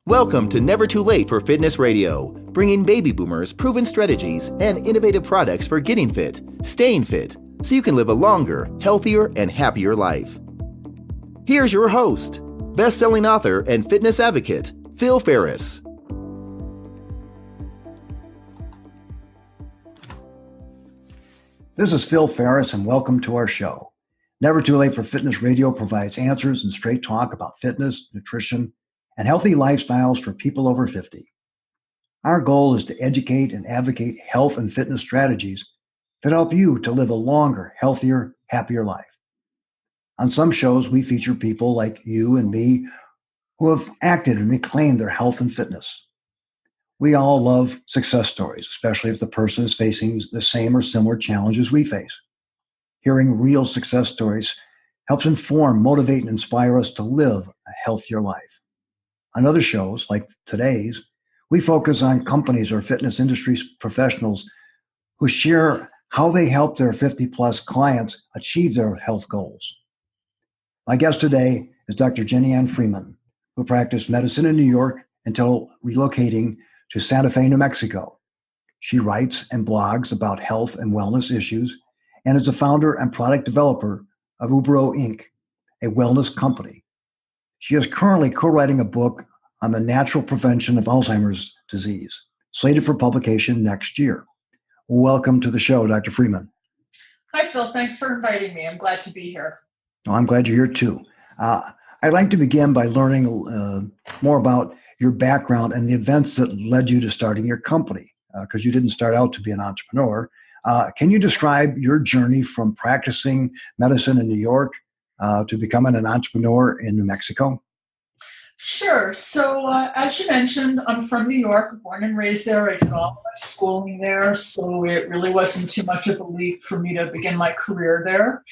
Welcome to Never Too Late for Fitness Radio, bringing baby boomers proven strategies and innovative products for getting fit, staying fit, so you can live a longer, healthier, and happier life. Here's your host, best-selling author and fitness advocate, Phil Ferris. This is Phil Ferris, and welcome to our show. Never Too Late for Fitness Radio provides answers and straight talk about fitness, nutrition, and healthy lifestyles for people over 50. Our goal is to educate and advocate health and fitness strategies that help you to live a longer, healthier, happier life. On some shows, we feature people like you and me who have acted and reclaimed their health and fitness. We all love success stories, especially if the person is facing the same or similar challenges we face. Hearing real success stories helps inform, motivate, and inspire us to live a healthier life. On other shows, like today's, we focus on companies or fitness industry professionals who share how they help their 50-plus clients achieve their health goals. My guest today is Dr. Jennie Ann Freiman, who practiced medicine in New York until relocating to Santa Fe, New Mexico. She writes and blogs about health and wellness issues and is the founder and product developer of Oobroo Inc., a wellness company. She is currently co-writing a book on the natural prevention of Alzheimer's disease, slated for publication next year. Welcome to the show, Dr. Freiman. Hi, Phil. Thanks for inviting me. I'm glad to be here. Well, I'm glad you're here, too. I'd like to begin by learning more about your background and the events that led you to starting your company, because you didn't start out to be an entrepreneur. Can you describe your journey from practicing medicine in New York to becoming an entrepreneur in New Mexico? Sure. So as you mentioned, I'm from New York, born and raised there. I did all my schooling there, so it really wasn't too much of a leap for me to begin my career there.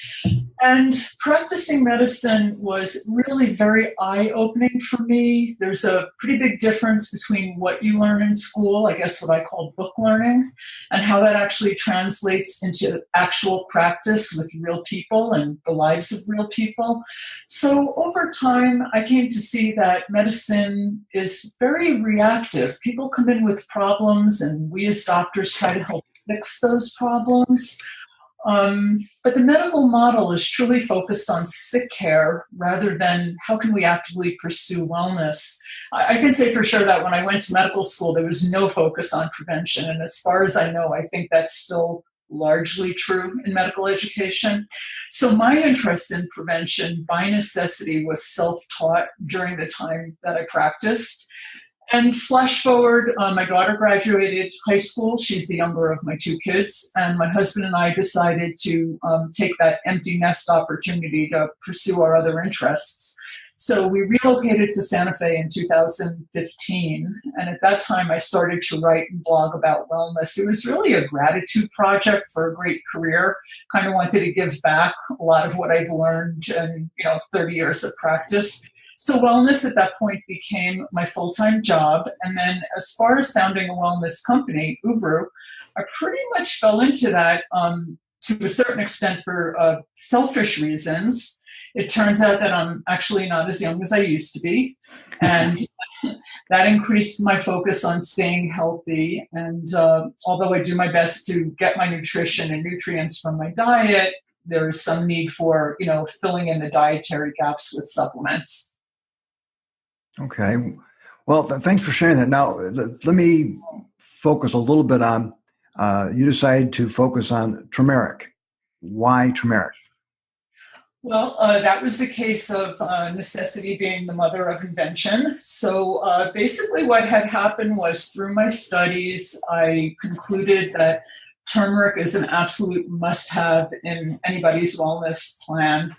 And practicing medicine was really very eye-opening for me. There's a pretty big difference between what you learn in school, I guess what I call book learning, and how that actually translates into actual practice with real people and the lives of real people. So over time, I came to see that medicine is very reactive. People come in with problems, and we as doctors try to help fix those problems. But the medical model is truly focused on sick care rather than how can we actively pursue wellness. I can say for sure that when I went to medical school, there was no focus on prevention. And as far as I know, I think that's still largely true in medical education. So my interest in prevention by necessity was self-taught during the time that I practiced. And flash forward, my daughter graduated high school. She's the younger of my two kids. And my husband and I decided to take that empty nest opportunity to pursue our other interests. So we relocated to Santa Fe in 2015. And at that time, I started to write and blog about wellness. It was really a gratitude project for a great career. Kind of wanted to give back a lot of what I've learned in 30 years of practice. So wellness at that point became my full-time job. And then as far as founding a wellness company, Oobroo, I pretty much fell into that to a certain extent for selfish reasons. It turns out that I'm actually not as young as I used to be. And that increased my focus on staying healthy. And although I do my best to get my nutrition and nutrients from my diet, there is some need for, filling in the dietary gaps with supplements. Okay. Well, thanks for sharing that. Now, let me focus a little bit on, you decided to focus on turmeric. Why turmeric? Well, that was a case of necessity being the mother of invention. So basically what had happened was through my studies, I concluded that turmeric is an absolute must-have in anybody's wellness plan.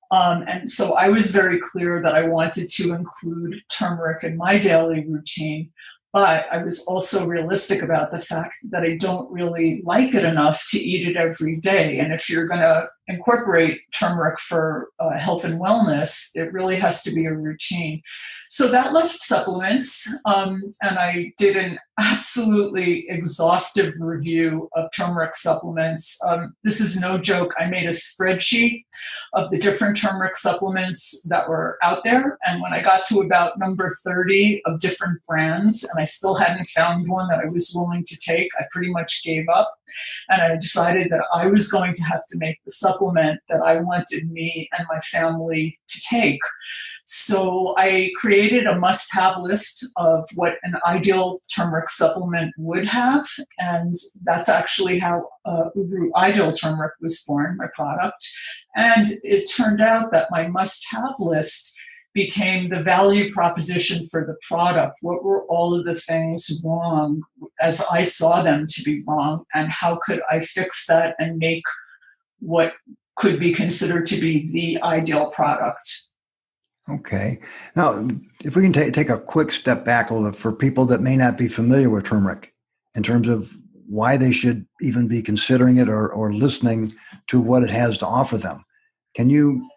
And so I was very clear that I wanted to include turmeric in my daily routine, but I was also realistic about the fact that I don't really like it enough to eat it every day. And if you're going to incorporate turmeric for health and wellness, it really has to be a routine. So that left supplements, and I did an absolutely exhaustive review of turmeric supplements. This is no joke. I made a spreadsheet of the different turmeric supplements that were out there. And when I got to about number 30 of different brands, and I still hadn't found one that I was willing to take, I pretty much gave up. And I decided that I was going to have to make the supplement that I wanted me and my family to take. So I created a must-have list of what an ideal turmeric supplement would have, and that's actually how Oobroo Ideal Turmeric was born, my product. And it turned out that my must-have list became the value proposition for the product. What were all of the things wrong as I saw them to be wrong, and how could I fix that and make what could be considered to be the ideal product? Okay. Now, if we can take a quick step back a little bit for people that may not be familiar with turmeric in terms of why they should even be considering it or listening to what it has to offer them. Can you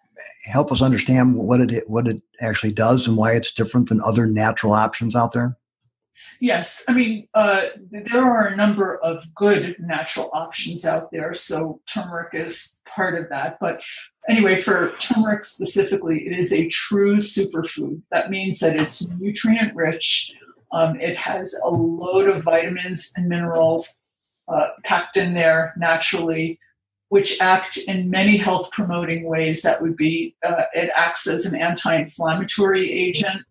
help us understand what it actually does and why it's different than other natural options out there? Yes. I mean, there are a number of good natural options out there, so turmeric is part of that. But anyway, for turmeric specifically, it is a true superfood. That means that it's nutrient rich. It has a load of vitamins and minerals packed in there naturally, which act in many health promoting ways. That would be, it acts as an anti-inflammatory agent,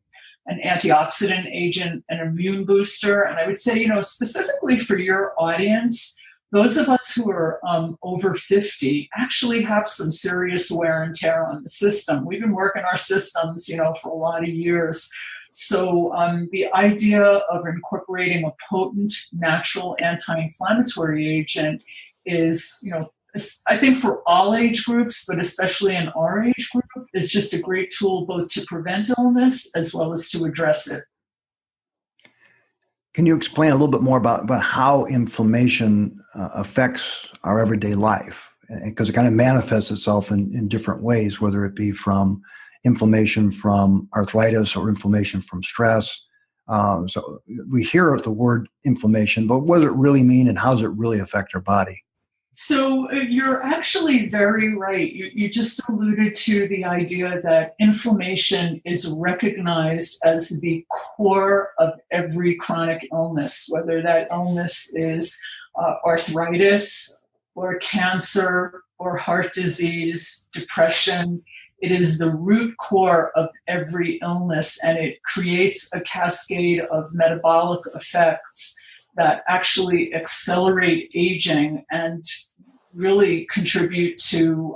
an antioxidant agent, an immune booster. And I would say, specifically for your audience, those of us who are over 50 actually have some serious wear and tear on the system. We've been working our systems, for a lot of years. So the idea of incorporating a potent natural anti-inflammatory agent is, I think for all age groups, but especially in our age group, is just a great tool both to prevent illness as well as to address it. Can you explain a little bit more about how inflammation affects our everyday life? Because it kind of manifests itself in different ways, whether it be from inflammation from arthritis or inflammation from stress. So we hear the word inflammation, but what does it really mean and how does it really affect our body? So you're actually very right. You just alluded to the idea that inflammation is recognized as the core of every chronic illness, whether that illness is arthritis or cancer or heart disease, depression. It is the root core of every illness, and it creates a cascade of metabolic effects that actually accelerate aging and really contribute to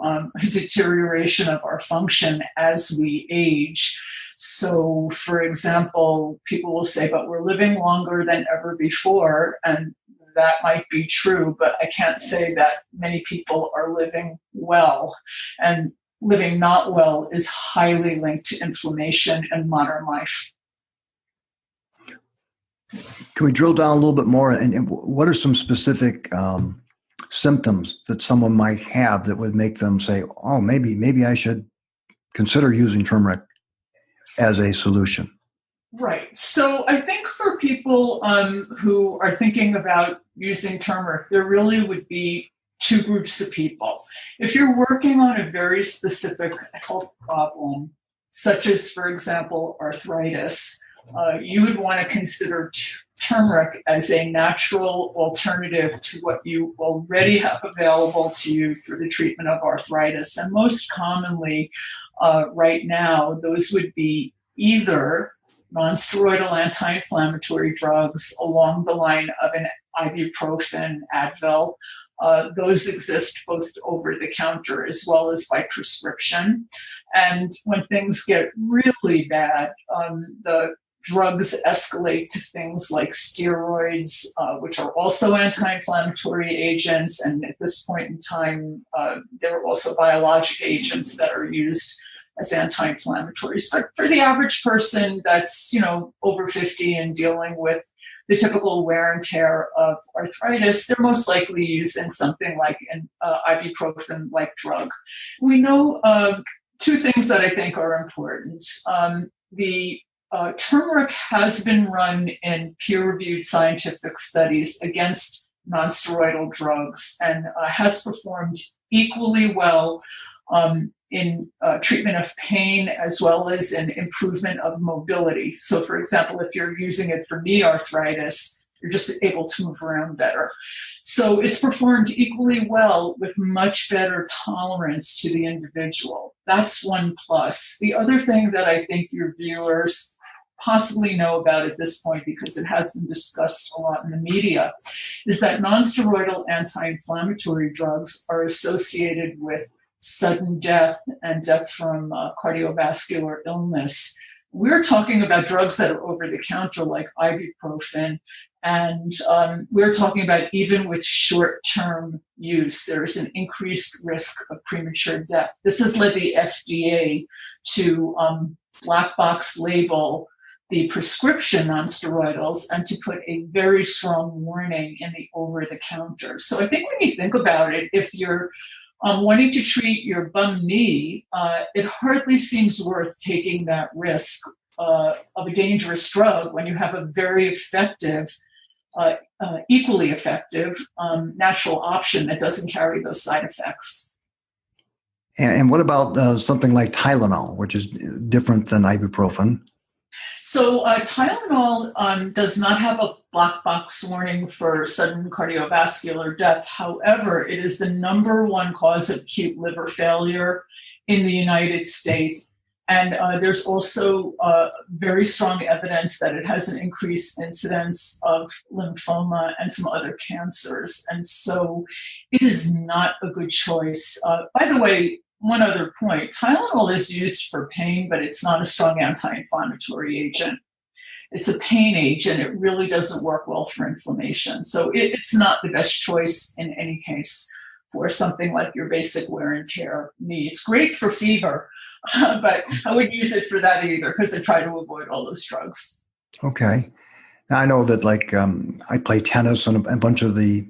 deterioration of our function as we age. So, for example, people will say, but we're living longer than ever before, and that might be true, but I can't say that many people are living well. And living not well is highly linked to inflammation in modern life. Can we drill down a little bit more? And what are some specific symptoms that someone might have that would make them say, oh, maybe I should consider using turmeric as a solution? Right. So I think for people who are thinking about using turmeric, there really would be two groups of people. If you're working on a very specific health problem, such as, for example, arthritis, you would want to consider turmeric as a natural alternative to what you already have available to you for the treatment of arthritis. And most commonly right now, those would be either non-steroidal anti-inflammatory drugs along the line of an ibuprofen, Advil. Those exist both over the counter as well as by prescription. And when things get really bad, the drugs escalate to things like steroids, which are also anti-inflammatory agents. And at this point in time, there are also biologic agents that are used as anti-inflammatories. But for the average person that's, over 50 and dealing with the typical wear and tear of arthritis, they're most likely using something like an ibuprofen-like drug. We know two things that I think are important. The turmeric has been run in peer-reviewed scientific studies against nonsteroidal drugs and has performed equally well in treatment of pain as well as in improvement of mobility. So, for example, if you're using it for knee arthritis, you're just able to move around better. So it's performed equally well with much better tolerance to the individual. That's one plus. The other thing that I think your viewers possibly know about at this point, because it has been discussed a lot in the media, is that nonsteroidal anti-inflammatory drugs are associated with sudden death and death from cardiovascular illness. We're talking about drugs that are over the counter like ibuprofen, and we're talking about even with short-term use, there is an increased risk of premature death. This has led the FDA to black box label the prescription nonsteroidals and to put a very strong warning in the over-the-counter. So I think when you think about it, if you're wanting to treat your bum knee, it hardly seems worth taking that risk of a dangerous drug when you have a very effective, equally effective natural option that doesn't carry those side effects. And what about something like Tylenol, which is different than ibuprofen? So Tylenol does not have a black box warning for sudden cardiovascular death. However, it is the number one cause of acute liver failure in the United States. And there's also very strong evidence that it has an increased incidence of lymphoma and some other cancers. And so it is not a good choice. By the way, one other point, Tylenol is used for pain, but it's not a strong anti-inflammatory agent. It's a pain agent. It really doesn't work well for inflammation. So it's not the best choice in any case for something like your basic wear and tear knee. It's great for fever, but I wouldn't use it for that either because I try to avoid all those drugs. Okay. Now, I know that I play tennis, and a bunch of the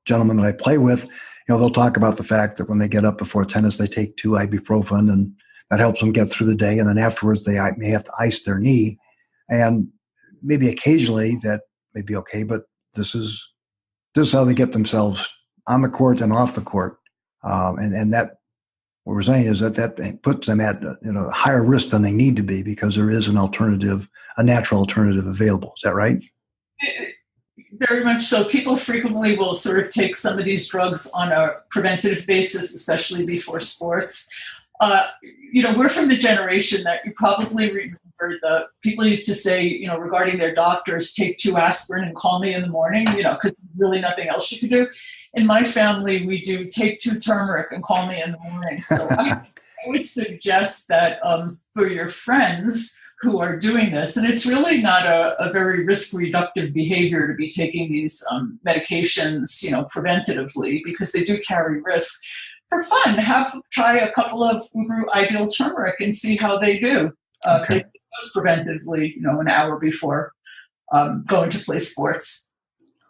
gentlemen that I play with, they'll talk about the fact that when they get up before tennis, they take 2 ibuprofen, and that helps them get through the day. And then afterwards, they may have to ice their knee. And maybe occasionally that may be okay, but this is how they get themselves on the court and off the court. And that, what we're saying is that puts them at higher risk than they need to be because there is an alternative, a natural alternative available. Is that right? Very much so. People frequently will sort of take some of these drugs on a preventative basis, especially before sports. We're from the generation that you probably remember the people used to say, regarding their doctors, take 2 aspirin and call me in the morning, because there's really nothing else you could do. In my family, we do take 2 turmeric and call me in the morning. So I would suggest that for your friends who are doing this, and it's really not a very risk-reductive behavior to be taking these medications, preventatively, because they do carry risk. For fun, try a couple of Oobroo Ideal Turmeric and see how they do. Okay. They do those preventively, an hour before going to play sports.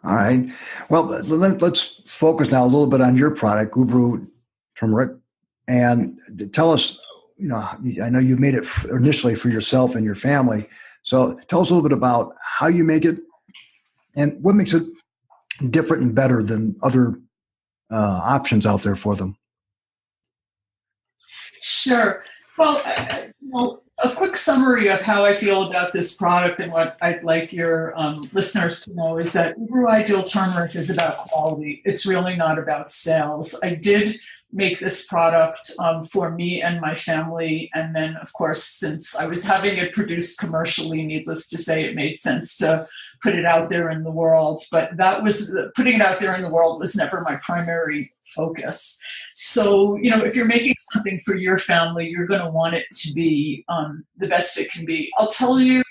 All right. Well, let's focus now a little bit on your product, Oobroo Turmeric, and tell us, I know you made it initially for yourself and your family. So tell us a little bit about how you make it and what makes it different and better than other options out there for them. Sure. Well, a quick summary of how I feel about this product and what I'd like your listeners to know is that Oobroo Ideal Turmeric is about quality. It's really not about sales. I did make this product for me and my family. And then, of course, since I was having it produced commercially, needless to say, it made sense to put it out there in the world. But putting it out there in the world was never my primary focus. So, if you're making something for your family, you're going to want it to be the best it can be. I'll tell you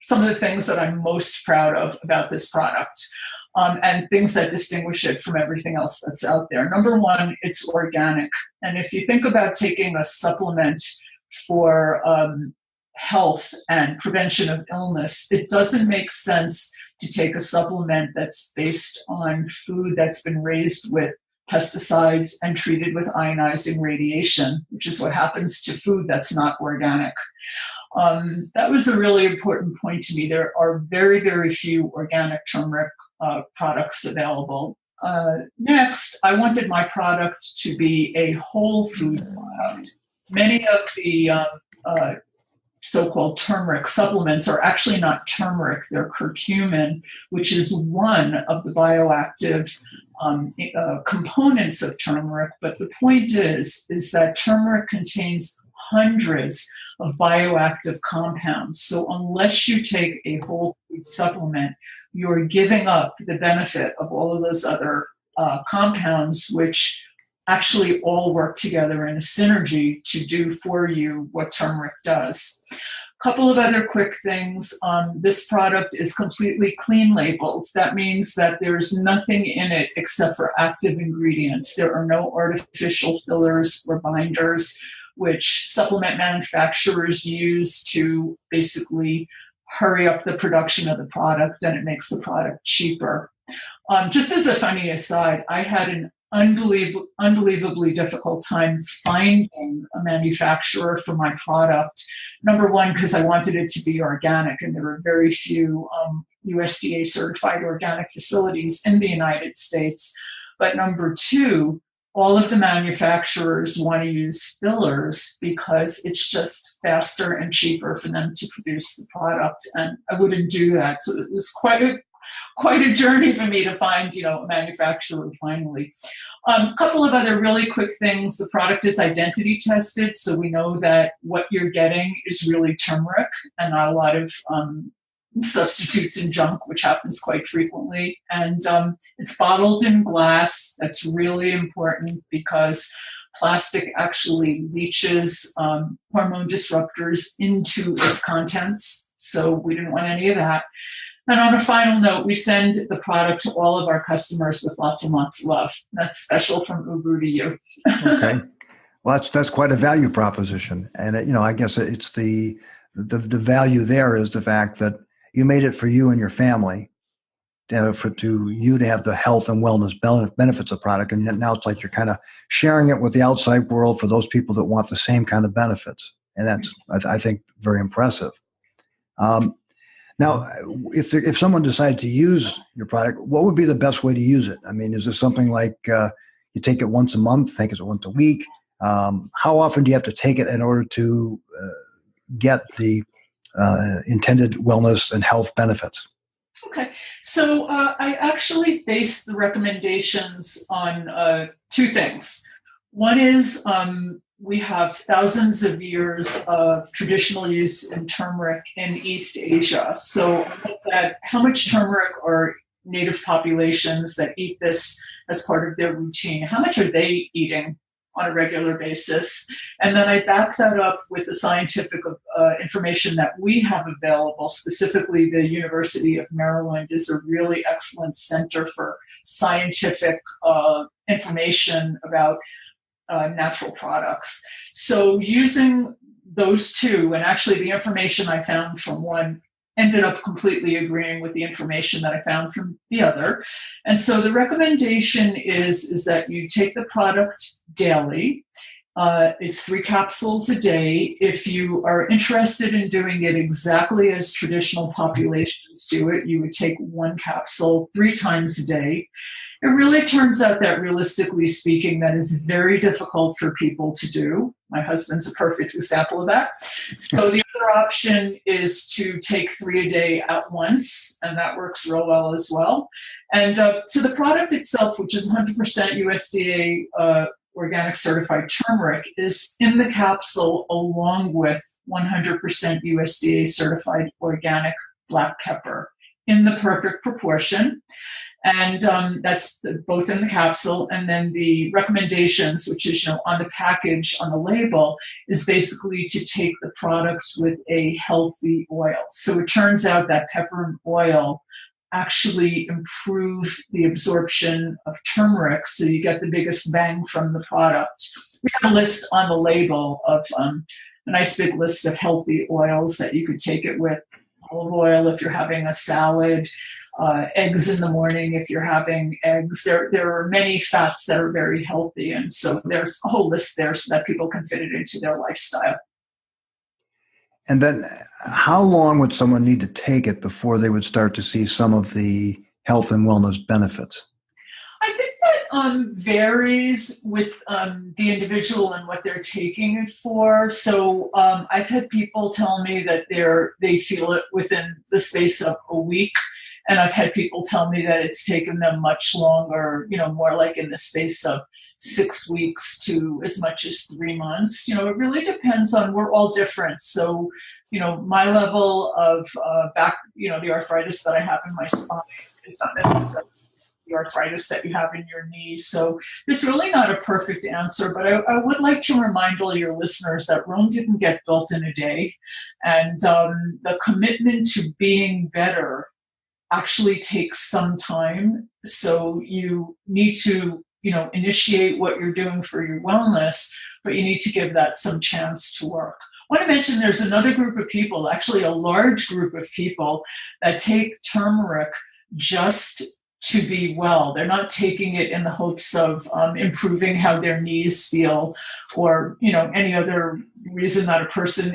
some of the things that I'm most proud of about this product. And things that distinguish it from everything else that's out there. Number one, it's organic. And if you think about taking a supplement for health and prevention of illness, it doesn't make sense to take a supplement that's based on food that's been raised with pesticides and treated with ionizing radiation, which is what happens to food that's not organic. That was a really important point to me. There are very, very few organic turmeric products available. Next, I wanted my product to be a whole food product. Many of the so-called turmeric supplements are actually not turmeric, they're curcumin, which is one of the bioactive components of turmeric. But the point is that turmeric contains hundreds of bioactive compounds. So unless you take a whole food supplement, you're giving up the benefit of all of those other compounds, which actually all work together in a synergy to do for you what turmeric does. A couple of other quick things. This product is completely clean labeled. That means that there's nothing in it except for active ingredients. There are no artificial fillers or binders, which supplement manufacturers use to basically hurry up the production of the product, and it makes the product cheaper. Just as a funny aside, I had an unbelievably difficult time finding a manufacturer for my product. Number one, because I wanted it to be organic, and there were very few USDA certified organic facilities in the United States. But number two, all of the manufacturers want to use fillers because it's just faster and cheaper for them to produce the product, and I wouldn't do that. So it was quite a journey for me to find, a manufacturer finally. A couple of other really quick things. The product is identity tested, so we know that what you're getting is really turmeric and not a lot of substitutes and junk, which happens quite frequently. And it's bottled in glass. That's really important because plastic actually leaches hormone disruptors into its contents. So we didn't want any of that. And on a final note, we send the product to all of our customers with lots and lots of love. That's special from Oobroo to you. Okay. Well, that's quite a value proposition. And, I guess it's the value there is the fact that you made it for you and your family, for you to have the health and wellness benefits of the product. And now it's like you're kind of sharing it with the outside world for those people that want the same kind of benefits. And that's, I think, very impressive. Now, if someone decided to use your product, what would be the best way to use it? I mean, is this something like you take it once a month? Take it once a week? How often do you have to take it in order to get the intended wellness and health benefits? Okay, so I actually base the recommendations on two things. One is we have thousands of years of traditional use in turmeric in East Asia. So I looked at how much turmeric are native populations that eat this as part of their routine, how much are they eating on a regular basis? And then I back that up with the scientific information that we have available. Specifically, the University of Maryland is a really excellent center for scientific information about natural products. So using those two, and actually the information I found from one ended up completely agreeing with the information that I found from the other. And so the recommendation is that you take the product daily. It's 3 capsules a day. If you are interested in doing it exactly as traditional populations do it, you would take 1 capsule 3 times a day. It really turns out that realistically speaking, that is very difficult for people to do. My husband's a perfect example of that. So the other option is to take 3 a day at once, and that works real well as well. And so the product itself, which is 100% USDA organic certified turmeric, is in the capsule along with 100% USDA certified organic black pepper in the perfect proportion. And that's both in the capsule. And then the recommendations, which is on the package, on the label, is basically to take the products with a healthy oil. So it turns out that pepper and oil actually improve the absorption of turmeric, so you get the biggest bang from the product. We have a list on the label of a nice big list of healthy oils that you could take it with. Olive oil if you're having a salad. eggs in the morning if you're having eggs. There are many fats that are very healthy. And so there's a whole list there so that people can fit it into their lifestyle. And then how long would someone need to take it before they would start to see some of the health and wellness benefits? I think that varies with the individual and what they're taking it for. So I've had people tell me that they feel it within the space of a week. And I've had people tell me that it's taken them much longer, more like in the space of 6 weeks to as much as 3 months. It really depends on, we're all different. So, my level of back, the arthritis that I have in my spine is not necessarily the arthritis that you have in your knees. So there's really not a perfect answer, but I would like to remind all your listeners that Rome didn't get built in a day. And the commitment to being better actually takes some time. So you need to, initiate what you're doing for your wellness, but you need to give that some chance to work. I want to mention there's another group of people, actually a large group of people, that take turmeric just to be well. They're not taking it in the hopes of improving how their knees feel or, any other reason that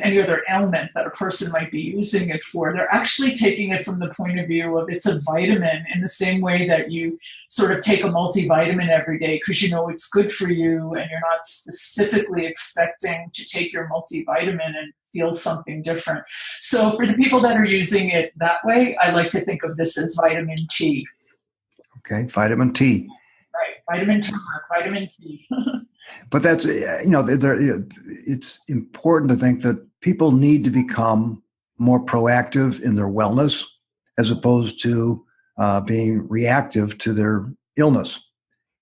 any other ailment that a person might be using it for. They're actually taking it from the point of view of it's a vitamin in the same way that you sort of take a multivitamin every day because it's good for you and you're not specifically expecting to take your multivitamin and feel something different. So for the people that are using it that way, I like to think of this as vitamin T. Okay, vitamin T. Right, vitamin turmeric, vitamin T. But that's, it's important to think that people need to become more proactive in their wellness as opposed to being reactive to their illness.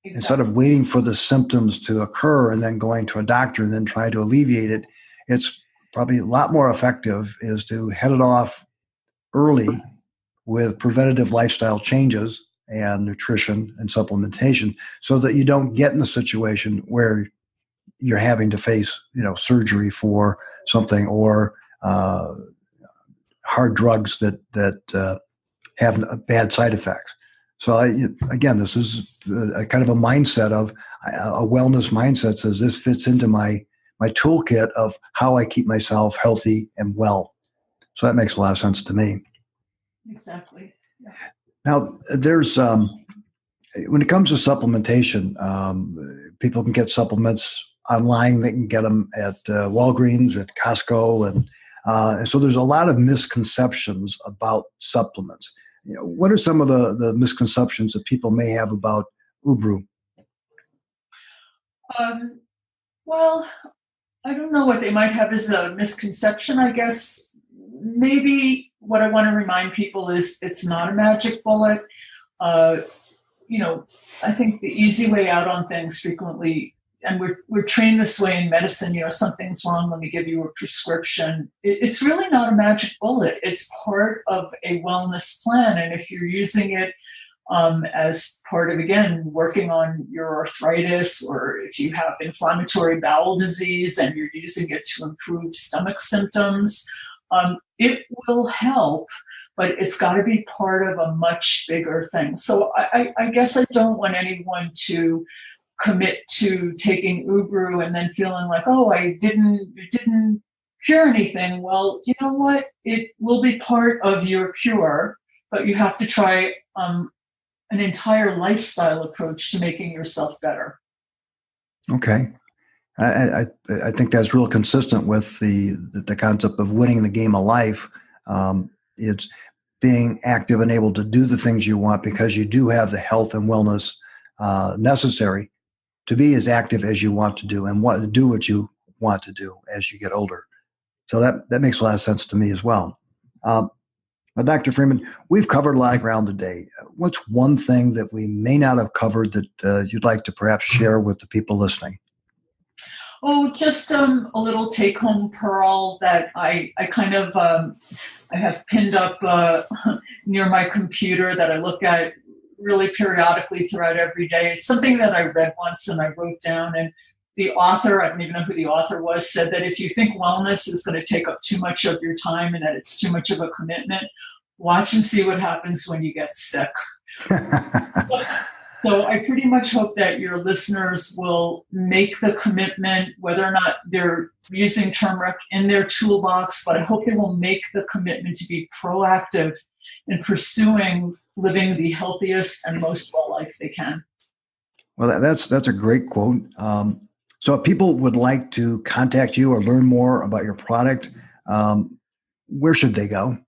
Exactly. Instead of waiting for the symptoms to occur and then going to a doctor and then trying to alleviate it, it's probably a lot more effective is to head it off early with preventative lifestyle changes and nutrition and supplementation so that you don't get in a situation where you're having to face, surgery for something or hard drugs that have bad side effects. So again, this is a kind of a mindset of a wellness mindset says this fits into my toolkit of how I keep myself healthy and well. So that makes a lot of sense to me. Exactly. Yeah. Now, there's when it comes to supplementation, people can get supplements online. They can get them at Walgreens, at Costco, and so there's a lot of misconceptions about supplements. What are some of the misconceptions that people may have about Oobroo? Well, I don't know what they might have as a misconception. I guess maybe what I want to remind people is it's not a magic bullet. I think the easy way out on things frequently, and we're trained this way in medicine, something's wrong when we give you a prescription. It's really not a magic bullet. It's part of a wellness plan. And if you're using it as part of, again, working on your arthritis, or if you have inflammatory bowel disease and you're using it to improve stomach symptoms, it will help, but it's got to be part of a much bigger thing. So I guess I don't want anyone to commit to taking Oobroo and then feeling like, it didn't cure anything. Well, you know what? It will be part of your cure, but you have to try an entire lifestyle approach to making yourself better. Okay. I think that's real consistent with the concept of winning the game of life. It's being active and able to do the things you want because you do have the health and wellness necessary to be as active as you want to do and want to do what you want to do as you get older. So that makes a lot of sense to me as well. Dr. Freiman, we've covered a lot of ground today. What's one thing that we may not have covered that you'd like to perhaps share with the people listening? Oh, just a little take-home pearl that I kind of I have pinned up near my computer that I look at really periodically throughout every day. It's something that I read once and I wrote down, and the author, I don't even know who the author was, said that if you think wellness is going to take up too much of your time and that it's too much of a commitment, watch and see what happens when you get sick. So I pretty much hope that your listeners will make the commitment, whether or not they're using turmeric in their toolbox, but I hope they will make the commitment to be proactive in pursuing living the healthiest and most well life they can. Well, that's a great quote. So if people would like to contact you or learn more about your product, where should they go?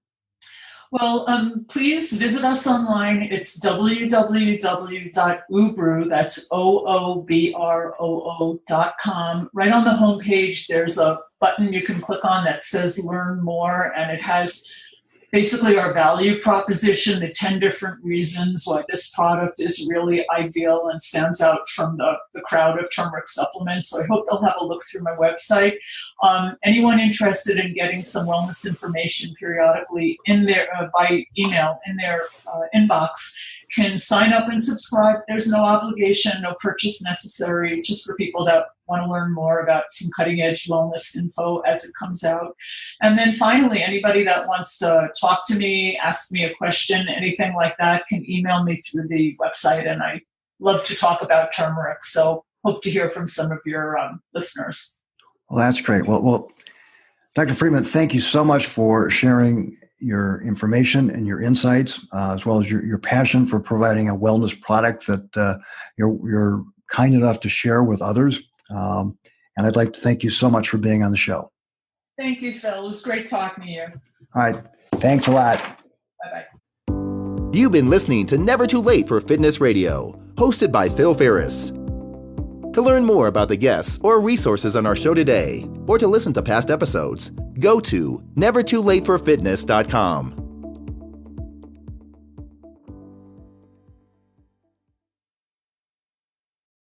Well, please visit us online. It's www.oobroo, that's OOBROO.com. Right on the homepage, there's a button you can click on that says Learn More, and it has basically our value proposition, the 10 different reasons why this product is really ideal and stands out from the crowd of turmeric supplements. So I hope they'll have a look through my website. Anyone interested in getting some wellness information periodically in their by email in their inbox can sign up and subscribe. There's no obligation, no purchase necessary, just for people that want to learn more about some cutting edge wellness info as it comes out. And then finally, anybody that wants to talk to me, ask me a question, anything like that, can email me through the website. And I love to talk about turmeric. So hope to hear from some of your listeners. Well, that's great. Well, Dr. Freiman, thank you so much for sharing your information and your insights, as well as your passion for providing a wellness product that you're kind enough to share with others. And I'd like to thank you so much for being on the show. Thank you, Phil. It was great talking to you. All right. Thanks a lot. Bye-bye. You've been listening to Never Too Late for Fitness Radio, hosted by Phil Ferris. To learn more about the guests or resources on our show today, or to listen to past episodes, go to nevertoolateforfitness.com.